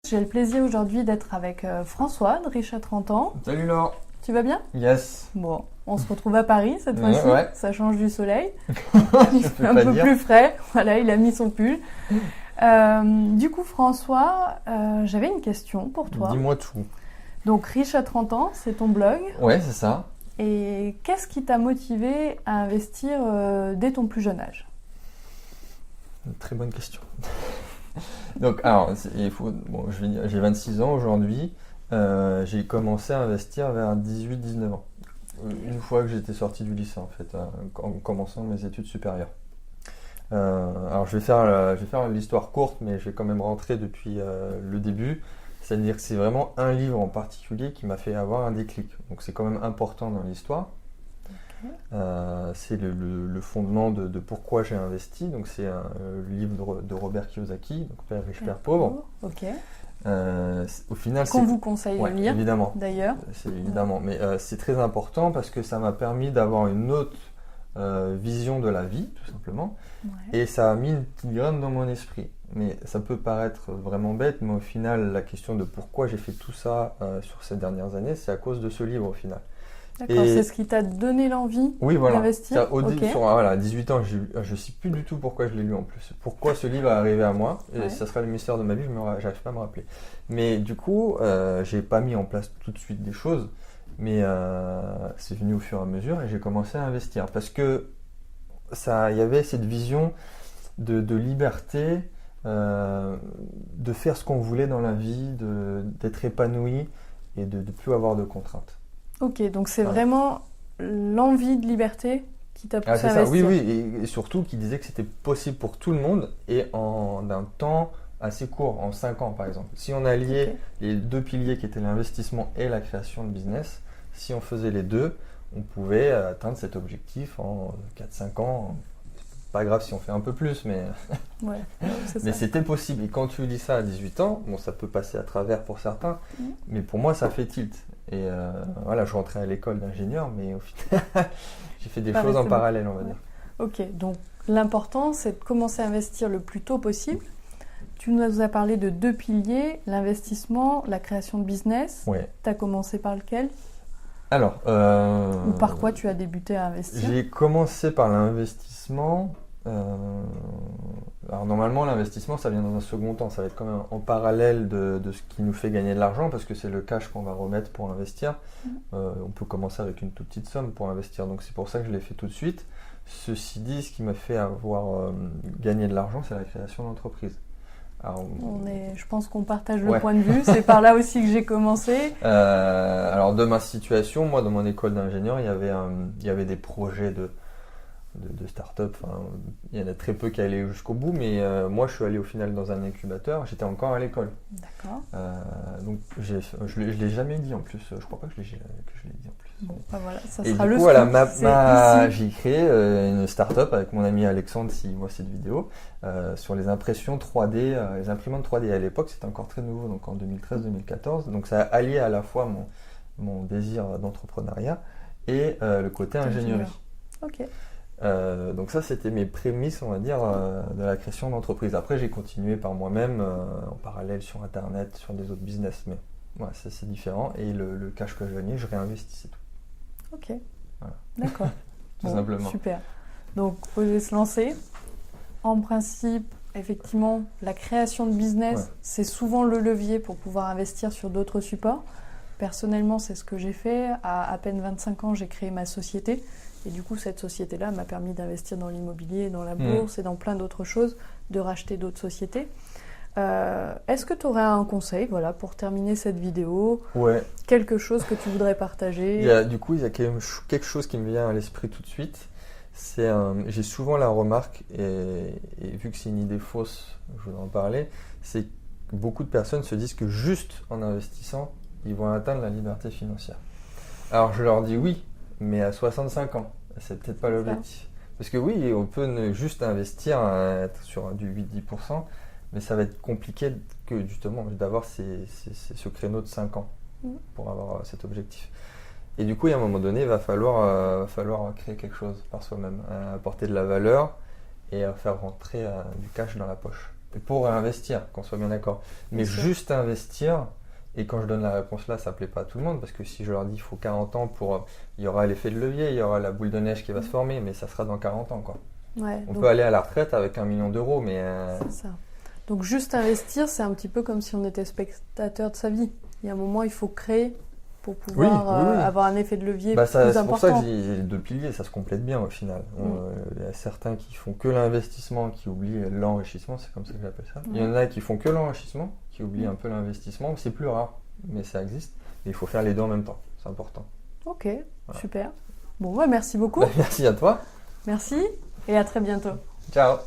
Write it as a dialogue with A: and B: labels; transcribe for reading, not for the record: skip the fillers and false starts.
A: j'ai le plaisir aujourd'hui d'être avec François de Riche à 30 ans.
B: Salut Laure.
A: Tu vas bien?
B: Yes.
A: Bon, on se retrouve à Paris cette fois-ci,
B: ouais.
A: Ça change du soleil.
B: Il
A: fait un peu plus frais, voilà, il a mis son pull. Du coup François, j'avais une question pour toi.
B: Dis-moi tout.
A: Donc Riche à 30 ans, c'est ton blog.
B: Ouais, c'est ça.
A: Et qu'est-ce qui t'a motivé à investir dès ton plus jeune âge?
B: Une très bonne question. Donc, alors, j'ai 26 ans aujourd'hui. J'ai commencé à investir vers 18-19 ans. Une fois que j'étais sorti du lycée, en fait, en commençant mes études supérieures. Alors, je vais faire l'histoire courte, mais je vais quand même rentrer depuis le début. C'est-à-dire que c'est vraiment un livre en particulier qui m'a fait avoir un déclic. Donc, c'est quand même important dans l'histoire. C'est le fondement de pourquoi j'ai investi. Donc c'est un livre de Robert Kiyosaki, donc Père riche, Père pauvre.
A: Ok.
B: Au final,
A: qu'on vous conseille de lire,
B: évidemment.
A: D'ailleurs.
B: C'est évidemment, mais c'est très important parce que ça m'a permis d'avoir une autre vision de la vie, tout simplement, et ça a mis une petite graine dans mon esprit. Mais ça peut paraître vraiment bête, mais au final, la question de pourquoi j'ai fait tout ça sur ces dernières années, c'est à cause de ce livre au final.
A: D'accord, c'est ce qui t'a donné l'envie d'investir.
B: À 18 ans, je ne sais plus du tout pourquoi je l'ai lu en plus. Pourquoi ce livre est arrivé à moi, et ça sera le mystère de ma vie, je n'arrive pas à me rappeler. Mais du coup, je n'ai pas mis en place tout de suite des choses, mais c'est venu au fur et à mesure et j'ai commencé à investir. Parce que il y avait cette vision de liberté, de faire ce qu'on voulait dans la vie, d'être épanoui et de ne plus avoir de contraintes.
A: Ok, donc c'est vraiment l'envie de liberté qui t'a poussé à investir.
B: Oui, et surtout qui disait que c'était possible pour tout le monde et d'un temps assez court, en 5 ans par exemple. Si on alliait les deux piliers qui étaient l'investissement et la création de business, si on faisait les deux, on pouvait atteindre cet objectif en 4-5 ans. C'est pas grave si on fait un peu plus, mais, mais c'était possible. Et quand tu dis ça à 18 ans, bon, ça peut passer à travers pour certains, mais pour moi ça fait tilt. Et je rentrais à l'école d'ingénieur, mais au final, j'ai fait des choses en parallèle, on va dire.
A: Ok, donc l'important, c'est de commencer à investir le plus tôt possible. Tu nous as parlé de 2 piliers, l'investissement, la création de business.
B: Ouais.
A: Tu as commencé par lequel ?
B: Alors,
A: ou par quoi tu as débuté à investir ?
B: J'ai commencé par l'investissement. Alors normalement l'investissement ça vient dans un second temps, ça va être quand même en parallèle de ce qui nous fait gagner de l'argent parce que c'est le cash qu'on va remettre pour investir. On peut commencer avec une toute petite somme pour investir, donc c'est pour ça que je l'ai fait tout de suite. Ceci dit, ce qui m'a fait avoir gagné de l'argent, c'est la création d'entreprise. Alors,
A: je pense qu'on partage le point de vue, c'est par là aussi que j'ai commencé.
B: Alors de ma situation, moi dans mon école d'ingénieur, il y avait des projets de start-up, il y en a très peu qui allaient jusqu'au bout, mais moi je suis allé au final dans un incubateur, j'étais encore à l'école.
A: D'accord.
B: Donc je l'ai jamais dit en plus, je crois pas que je l'ai dit en plus.
A: Bon, voilà, ça
B: et
A: sera
B: du
A: le
B: coup,
A: voilà,
B: j'ai créé une start-up avec mon ami Alexandre, s'il voit cette vidéo, sur les impressions 3D, les imprimantes 3D. À l'époque, c'était encore très nouveau, donc en 2013-2014. Donc ça a allié à la fois mon désir d'entrepreneuriat et le côté ingénierie.
A: Ok.
B: Donc ça c'était mes prémices on va dire de la création d'entreprise. Après j'ai continué par moi-même en parallèle sur internet, sur des autres business, mais ça c'est différent et le cash que je gagnais je réinvestissais tout.
A: Ok, voilà. D'accord.
B: Tout simplement.
A: Super. Donc oser se lancer. En principe, effectivement, la création de business, c'est souvent le levier pour pouvoir investir sur d'autres supports. Personnellement, c'est ce que j'ai fait. À peine 25 ans, j'ai créé ma société. Et du coup, cette société-là m'a permis d'investir dans l'immobilier, dans la bourse et dans plein d'autres choses, de racheter d'autres sociétés. Est-ce que tu aurais un conseil pour terminer cette vidéo ? Quelque chose que tu voudrais partager ?
B: Il y a quelque chose qui me vient à l'esprit tout de suite. J'ai souvent la remarque, et vu que c'est une idée fausse, je voudrais en parler, c'est que beaucoup de personnes se disent que juste en investissant, ils vont atteindre la liberté financière. Alors je leur dis oui, mais à 65 ans, c'est peut-être pas l'objectif. Parce que oui, on peut juste investir, être sur du 8-10%, mais ça va être compliqué justement d'avoir ce créneau de 5 ans pour avoir cet objectif. Et du coup, à un moment donné, il va falloir créer quelque chose par soi-même, apporter de la valeur et faire rentrer du cash dans la poche. pour investir, qu'on soit bien d'accord. Mais
A: Bien sûr.
B: juste investir, et quand je donne la réponse là, ça ne plaît pas à tout le monde, parce que si je leur dis qu'il faut 40 ans pour... il y aura l'effet de levier, il y aura la boule de neige qui va se former, mais ça sera dans 40 ans, quoi.
A: Ouais,
B: On
A: donc,
B: peut aller à la retraite avec 1 million d'euros, mais...
A: c'est ça. Donc juste investir, c'est un petit peu comme si on était spectateur de sa vie. Il y a un moment, il faut créer pour pouvoir
B: Oui.
A: avoir un effet de levier
B: Bah,
A: plus
B: c'est
A: important.
B: pour ça que j'ai les 2 piliers, ça se complète bien au final. Il y a certains qui font que l'investissement, qui oublient l'enrichissement, c'est comme ça que j'appelle ça. Il y en a qui font que l'enrichissement, qui oublient un peu l'investissement, c'est plus rare, mais ça existe. Et il faut faire les deux en même temps, c'est important.
A: Ok, super. Bon, merci beaucoup.
B: Bah, merci à toi.
A: Merci et à très bientôt.
B: Ciao.